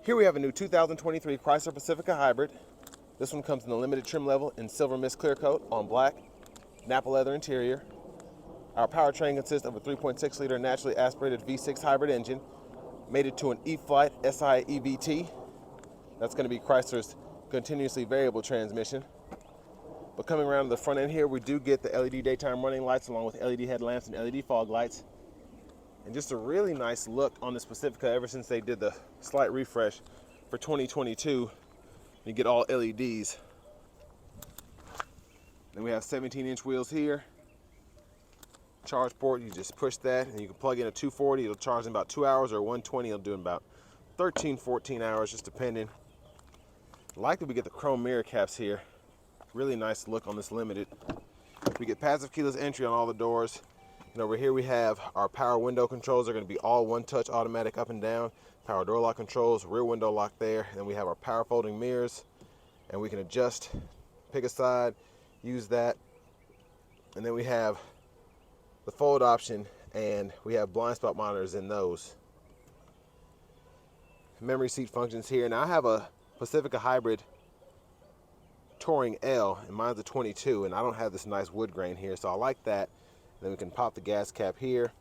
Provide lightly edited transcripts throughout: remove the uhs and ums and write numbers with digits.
Here we have a new 2023 Chrysler Pacifica Hybrid. This one comes in the limited trim level in silver mist clear coat on black, nappa leather interior. Our powertrain consists of a 3.6 liter naturally aspirated V6 hybrid engine, mated to an E-Flight SI EVT. That's going to be Chrysler's continuously variable transmission. But coming around to the front end here, we do get the LED daytime running lights along with LED headlamps and LED fog lights. And just a really nice look on this Pacifica ever since they did the slight refresh for 2022. You get all LEDs. Then we have 17-inch wheels here. Charge port, you just push that and you can plug in a 240. It'll charge in about 2 hours, or 120 it'll do in about 13, 14 hours, just depending. I like that we get the chrome mirror caps here. Really nice look on this Limited. We get passive keyless entry on all the doors. And over here we have our power window controls. They're going to be all one-touch automatic up and down. Power door lock controls, rear window lock there. And then we have our power folding mirrors. And we can adjust, pick a side, use that. And then we have the fold option, and we have blind spot monitors in those. Memory seat functions here. Now I have a Pacifica Hybrid Touring L, and mine's a 22, and I don't have this nice wood grain here, so I like that. Then we can pop the gas cap here,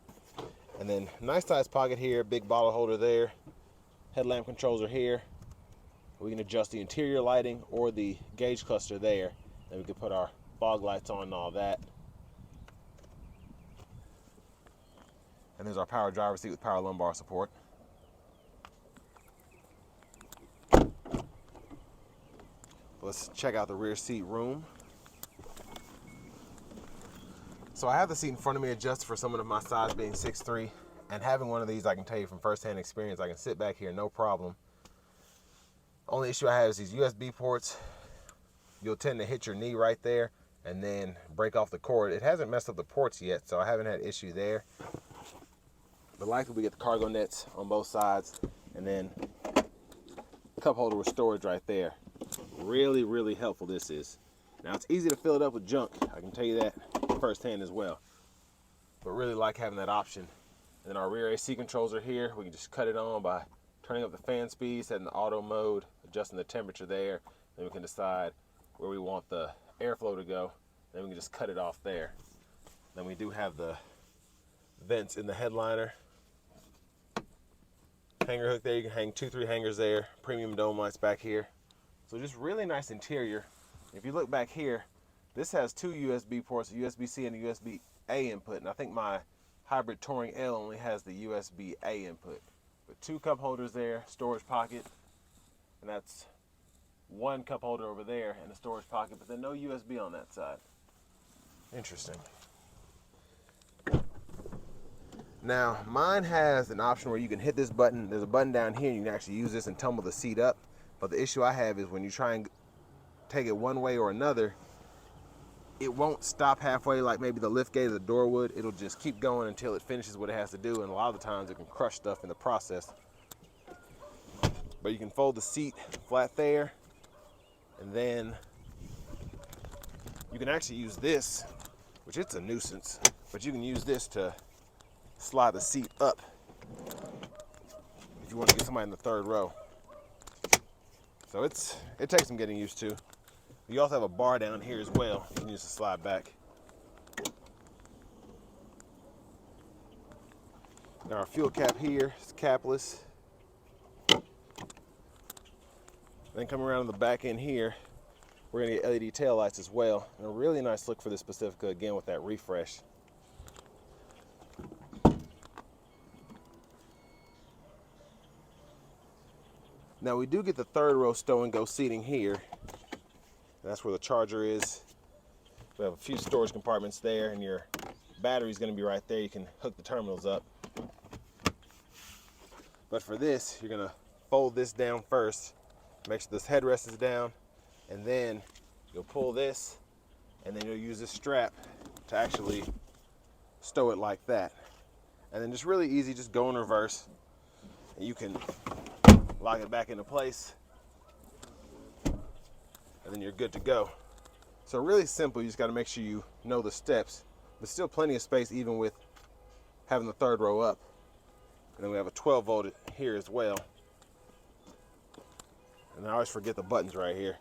and then nice size pocket here, big bottle holder there. Headlamp controls are here. We can adjust the interior lighting or the gauge cluster there. Then we can put our fog lights on and all that. And there's our power driver's seat with power lumbar support. Let's check out the rear seat room. So I have the seat in front of me adjusted for someone of my size, being 6'3", and having one of these, I can tell you from firsthand experience, I can sit back here no problem. Only issue I have is these USB ports. You'll tend to hit your knee right there and then break off the cord. It hasn't messed up the ports yet, so I haven't had issue there. But likely we get the cargo nets on both sides, and then cup holder with storage right there. Really, really helpful this is. Now it's easy to fill it up with junk, I can tell you that firsthand as well. But really like having that option. And then our rear AC controls are here. We can just cut it on by turning up the fan speed, setting the auto mode, adjusting the temperature there. Then we can decide where we want the airflow to go. Then we can just cut it off there. Then we do have the vents in the headliner. Hanger hook there, you can hang 2-3 hangers there. Premium dome lights back here. So just really nice interior. If you look back here, this has 2 USB ports, a USB-C and a USB-A input. And I think my Hybrid Touring L only has the USB-A input. But 2 cup holders there, storage pocket. And that's 1 cup holder over there and a storage pocket, but then no USB on that side. Interesting. Now, mine has an option where you can hit this button. There's a button down here, and you can actually use this and tumble the seat up. But the issue I have is when you try and take it one way or another, it won't stop halfway like maybe the lift gate or the door would. It'll just keep going until it finishes what it has to do, and a lot of the times it can crush stuff in the process. But you can fold the seat flat there, and then you can actually use this, which it's a nuisance, but you can use this to slide the seat up if you want to get somebody in the 3rd row. So it takes some getting used to. You also have a bar down here as well. You can use to slide back. Now our fuel cap here is capless. Then come around to the back end here, we're gonna get LED tail lights as well. And a really nice look for this Pacifica, again with that refresh. Now we do get the 3rd row stow and go seating here. That's where the charger is. We have a few storage compartments there, and your battery's gonna be right there. You can hook the terminals up. But for this, you're gonna fold this down first. Make sure this headrest is down, and then you'll pull this, and then you'll use this strap to actually stow it like that. And then just really easy, just go in reverse, and you can lock it back into place, and then you're good to go. So really simple, you just gotta make sure you know the steps, but still plenty of space even with having the 3rd row up. And then we have a 12 volt here as well. And I always forget the buttons right here.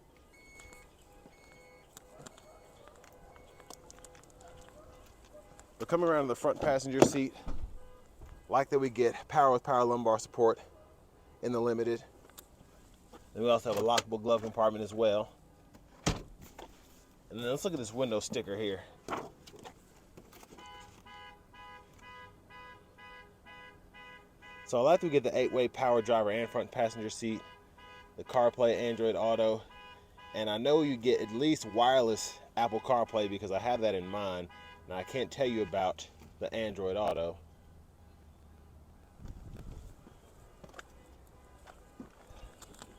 But coming around to the front passenger seat, like that we get power with power lumbar support in the Limited. And we also have a lockable glove compartment as well. And then let's look at this window sticker here. So I like that we get the 8-way power driver and front passenger seat, the CarPlay, Android Auto, and I know you get at least wireless Apple CarPlay because I have that in mind. Now I can't tell you about the Android Auto.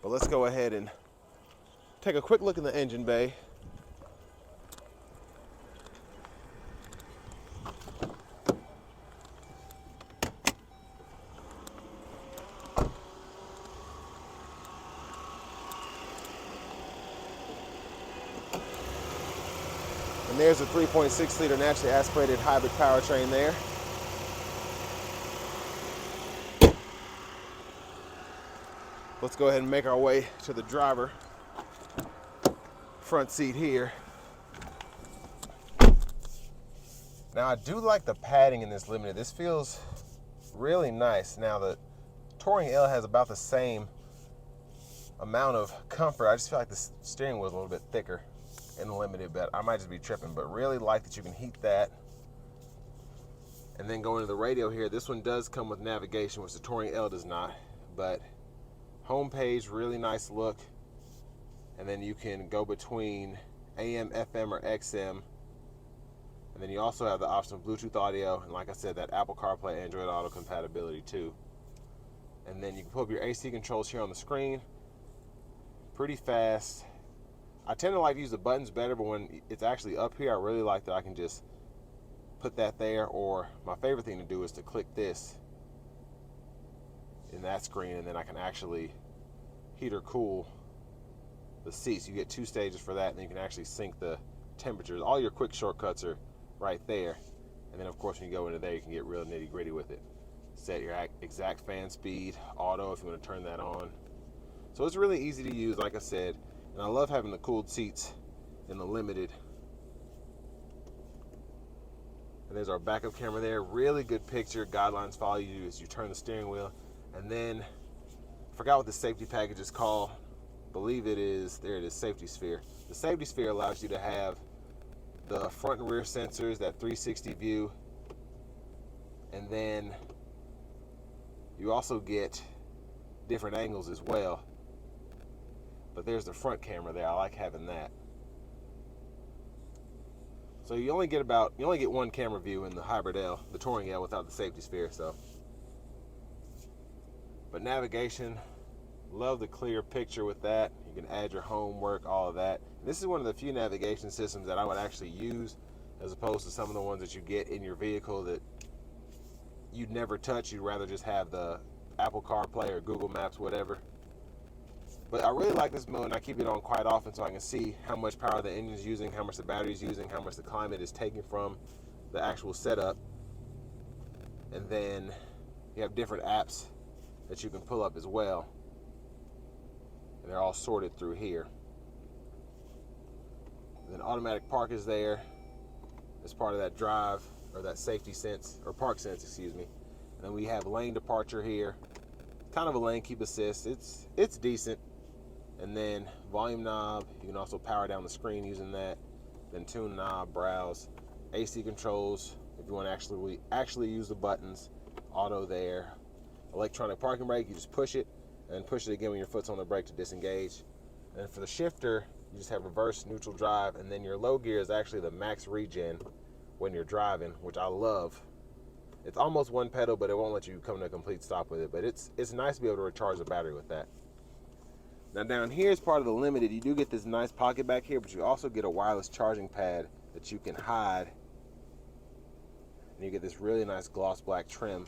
But let's go ahead and take a quick look in the engine bay. And there's a 3.6 liter naturally aspirated hybrid powertrain there. Let's go ahead and make our way to the driver front seat here. Now I do like the padding in this Limited. This feels really nice. Now the Touring L has about the same amount of comfort. I just feel like the steering wheel is a little bit thicker in the Limited, but I might just be tripping. But really like that you can heat that. And then going to the radio here, this one does come with navigation, which the Touring L does not. But home page, really nice look. And then you can go between AM, FM, or XM. And then you also have the option of Bluetooth audio, and like I said, that Apple CarPlay, Android Auto compatibility too. And then you can pull up your AC controls here on the screen. Pretty fast. I tend to like to use the buttons better, but when it's actually up here, I really like that I can just put that there, or my favorite thing to do is to click this in that screen, and then I can actually heat or cool the seats. You get 2 stages for that, and then you can actually sync the temperatures. All your quick shortcuts are right there. And then of course when you go into there, you can get real nitty gritty with it. Set your exact fan speed, auto if you want to turn that on. So it's really easy to use, like I said, and I love having the cooled seats in the Limited. And there's our backup camera there. Really good picture. Guidelines follow you as you turn the steering wheel. And then I forgot what the safety package is called. Believe it is, there it is, safety sphere. The safety sphere allows you to have the front and rear sensors, that 360 view, and then you also get different angles as well. But there's the front camera there. I like having that. So you only get one camera view in the Hybrid L, the Touring L, without the safety sphere. So, but navigation, love the clear picture with that. You can add your homework, all of that. And this is one of the few navigation systems that I would actually use, as opposed to some of the ones that you get in your vehicle that you'd never touch. You'd rather just have the Apple CarPlay or Google Maps, whatever. But I really like this mode, and I keep it on quite often so I can see how much power the engine is using, how much the battery is using, how much the climate is taking from the actual setup. And then you have different apps that you can pull up as well. And they're all sorted through here. And then automatic park is there as part of that drive, or that safety sense, or park sense, excuse me. And then we have lane departure here. Kind of a lane keep assist. It's decent. And then volume knob, you can also power down the screen using that. Then tune knob, browse, AC controls if you want to actually use the buttons. Auto there. Electronic parking brake, you just push it, and then push it again when your foot's on the brake to disengage. And for the shifter, you just have reverse, neutral drive, and then your low gear is actually the max regen when you're driving, which I love. It's almost one pedal, but it won't let you come to a complete stop with it. But it's nice to be able to recharge the battery with that. Now down here is part of the Limited. You do get this nice pocket back here, but you also get a wireless charging pad that you can hide. And you get this really nice gloss black trim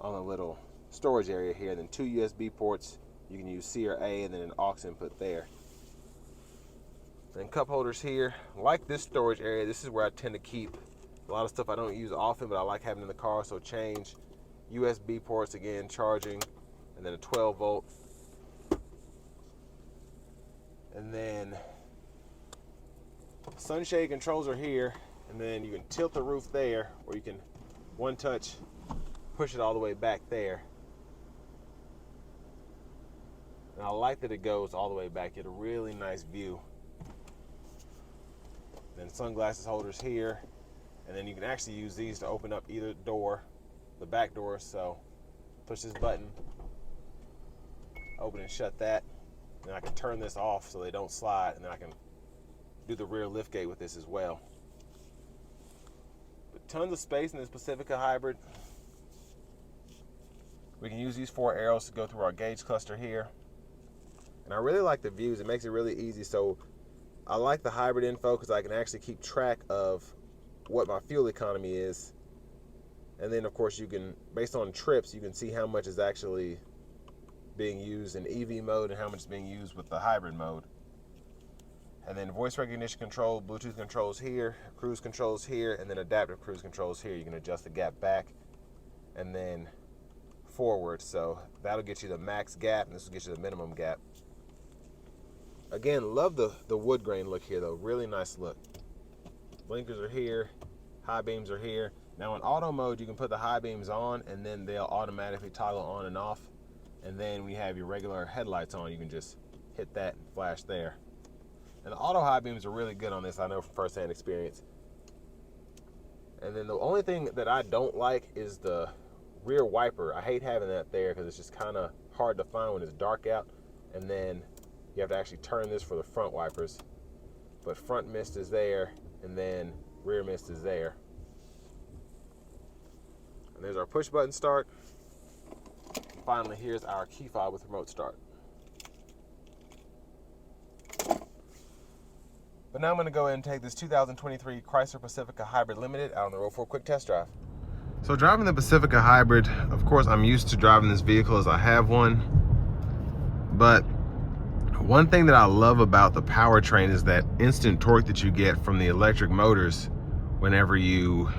on the little storage area here. And then 2 USB ports. You can use C or A, and then an aux input there. And cup holders here. Like this storage area, this is where I tend to keep a lot of stuff I don't use often, but I like having in the car. So change USB ports again, charging, and then a 12 volt And then sunshade controls are here, and then you can tilt the roof there, or you can one touch push it all the way back there. And I like that it goes all the way back. You get a really nice view. Then sunglasses holders here, and then you can actually use these to open up either door, the back door. So push this button, open and shut that. Then I can turn this off so they don't slide, and then I can do the rear lift gate with this as well. But tons of space in this Pacifica Hybrid. We can use these 4 arrows to go through our gauge cluster here. And I really like the views. It makes it really easy. So I like the hybrid info because I can actually keep track of what my fuel economy is. And then of course you can, based on trips, you can see how much is actually being used in EV mode and how much is being used with the hybrid mode. And then voice recognition control, Bluetooth controls here, cruise controls here, and then adaptive cruise controls here. You can adjust the gap back and then forward. So that'll get you the max gap, and this will get you the minimum gap. Again, love the wood grain look here though. Really nice look. Blinkers are here, high beams are here. Now in auto mode, you can put the high beams on and then they'll automatically toggle on and off. And then when you have your regular headlights on, you can just hit that and flash there. And the auto high beams are really good on this, I know from first-hand experience. And then the only thing that I don't like is the rear wiper. I hate having that there because it's just kind of hard to find when it's dark out. And then you have to actually turn this for the front wipers. But front mist is there, and then rear mist is there. And there's our push button start. Finally, here's our key fob with remote start. But now I'm going to go ahead and take this 2023 Chrysler Pacifica Hybrid Limited out on the road for a quick test drive. So driving the Pacifica Hybrid, of course I'm used to driving this vehicle as I have one. But one thing that I love about the powertrain is that instant torque that you get from the electric motors whenever you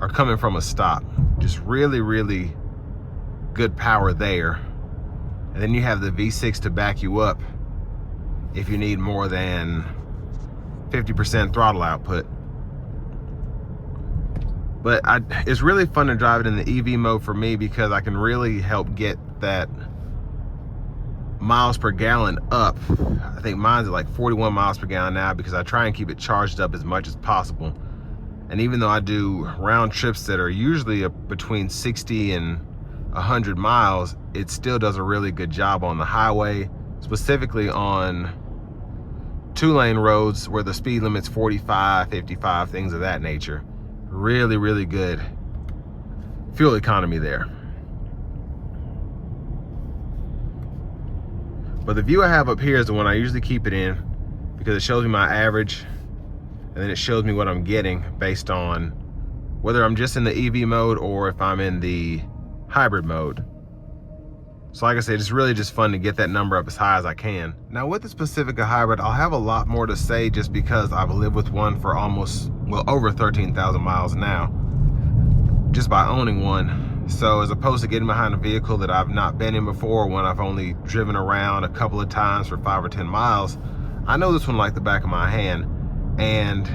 are coming from a stop. Just really, really good power there. And then you have the V6 to back you up if you need more than 50% throttle output. But it's really fun to drive it in the EV mode for me because I can really help get that miles per gallon up. I think mine's at like 41 miles per gallon now because I try and keep it charged up as much as possible. And even though I do round trips that are usually between 60 and 100 miles, it still does a really good job on the highway, specifically on 2-lane roads where the speed limit's 45, 55, things of that nature. Really, really good fuel economy there. But the view I have up here is the one I usually keep it in because it shows me my average and then it shows me what I'm getting based on whether I'm just in the EV mode or if I'm in the hybrid mode. So like I said, it's really just fun to get that number up as high as I can. Now with this Pacifica Hybrid, I'll have a lot more to say just because I've lived with one for almost, well, over 13,000 miles now, just by owning one. So as opposed to getting behind a vehicle that I've not been in before, when I've only driven around a couple of times for 5 or 10 miles, I know this one like the back of my hand. And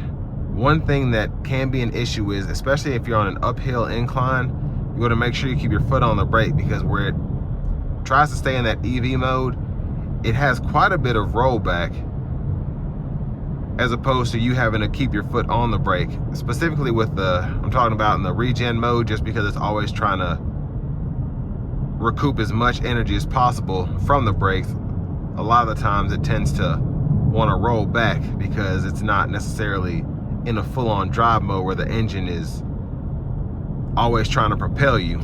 one thing that can be an issue is, especially if you're on an uphill incline, you want to make sure you keep your foot on the brake because where it tries to stay in that EV mode, it has quite a bit of rollback as opposed to you having to keep your foot on the brake. Specifically with the, I'm talking about in the regen mode, just because it's always trying to recoup as much energy as possible from the brakes. A lot of the times it tends to want to roll back because it's not necessarily in a full-on drive mode where the engine is always trying to propel you.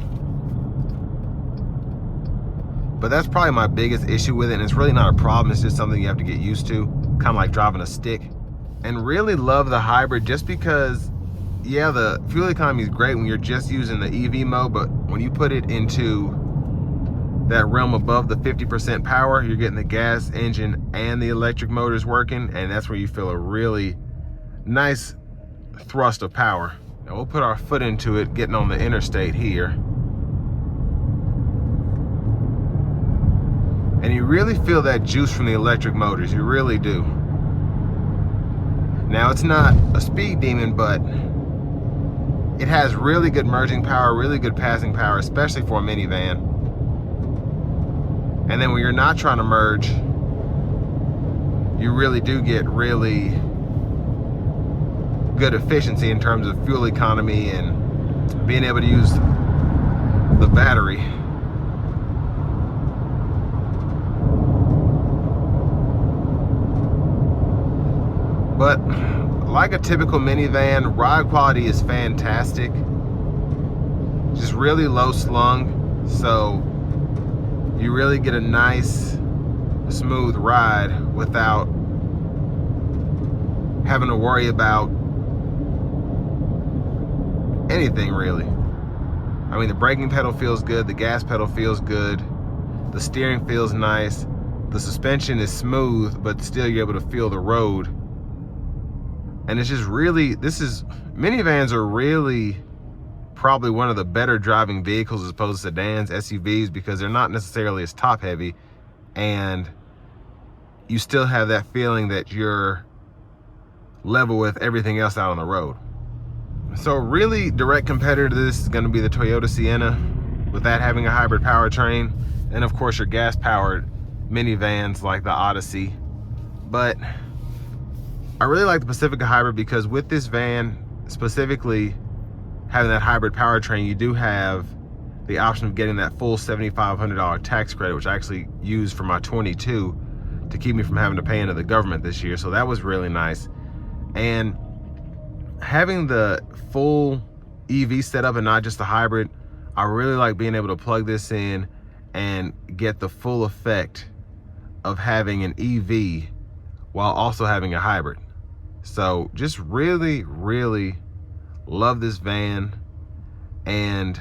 But that's probably my biggest issue with it, and it's really not a problem, it's just something you have to get used to, kind of like driving a stick. And really love the hybrid just because, yeah, the fuel economy is great when you're just using the EV mode, but when you put it into that realm above the 50% power, you're getting the gas engine and the electric motors working, and that's where you feel a really nice thrust of power. Now we'll put our foot into it, getting on the interstate here. And you really feel that juice from the electric motors, you really do. Now it's not a speed demon, but it has really good merging power, really good passing power, especially for a minivan. And then when you're not trying to merge, you really do get really good efficiency in terms of fuel economy and being able to use the battery. But like a typical minivan, ride quality is fantastic. Just really low slung, so you really get a nice smooth ride without having to worry about anything really. I mean, the braking pedal feels good, the gas pedal feels good, the steering feels nice, the suspension is smooth, but still you're able to feel the road. And it's just really, minivans are really probably one of the better driving vehicles as opposed to sedans, SUVs, because they're not necessarily as top heavy, and you still have that feeling that you're level with everything else out on the road. So a really direct competitor to this is going to be the Toyota Sienna, with that having a hybrid powertrain, and of course your gas powered minivans like the Odyssey. But I really like the Pacifica Hybrid because with this van specifically having that hybrid powertrain, you do have the option of getting that full $7,500 tax credit, which I actually used for my 22 to keep me from having to pay into the government this year. So that was really nice. And having the full EV setup and not just the hybrid, I really like being able to plug this in and get the full effect of having an EV while also having a hybrid. So just really, really love this van. And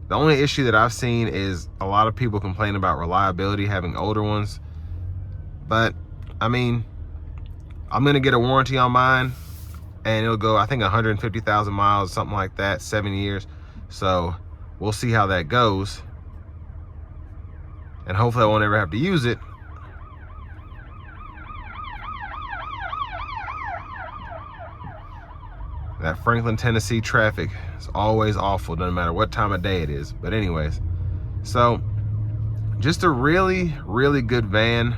the only issue that I've seen is a lot of people complain about reliability having older ones. But I mean, I'm gonna get a warranty on mine, and it'll go, I think, 150,000 miles, something like that, 7 years. So we'll see how that goes. And hopefully I won't ever have to use it. That Franklin, Tennessee traffic is always awful, doesn't matter what time of day it is. But anyways, so just a really, really good van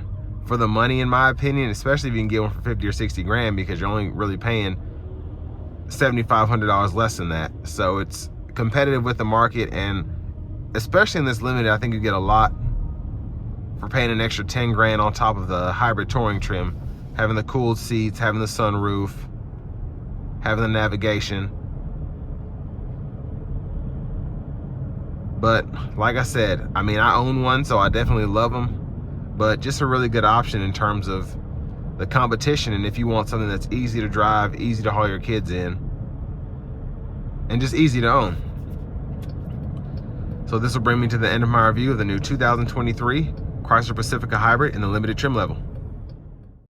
for the money, in my opinion, especially if you can get one for 50 or 60 grand, because you're only really paying $7,500 less than that. So it's competitive with the market, and especially in this Limited, I think you get a lot for paying an extra 10 grand on top of the hybrid touring trim, having the cooled seats, having the sunroof, having the navigation. But like I said, I mean, I own one, so I definitely love them, but just a really good option in terms of the competition. And if you want something that's easy to drive, easy to haul your kids in, and just easy to own. So this will bring me to the end of my review of the new 2023 Chrysler Pacifica Hybrid in the limited trim level.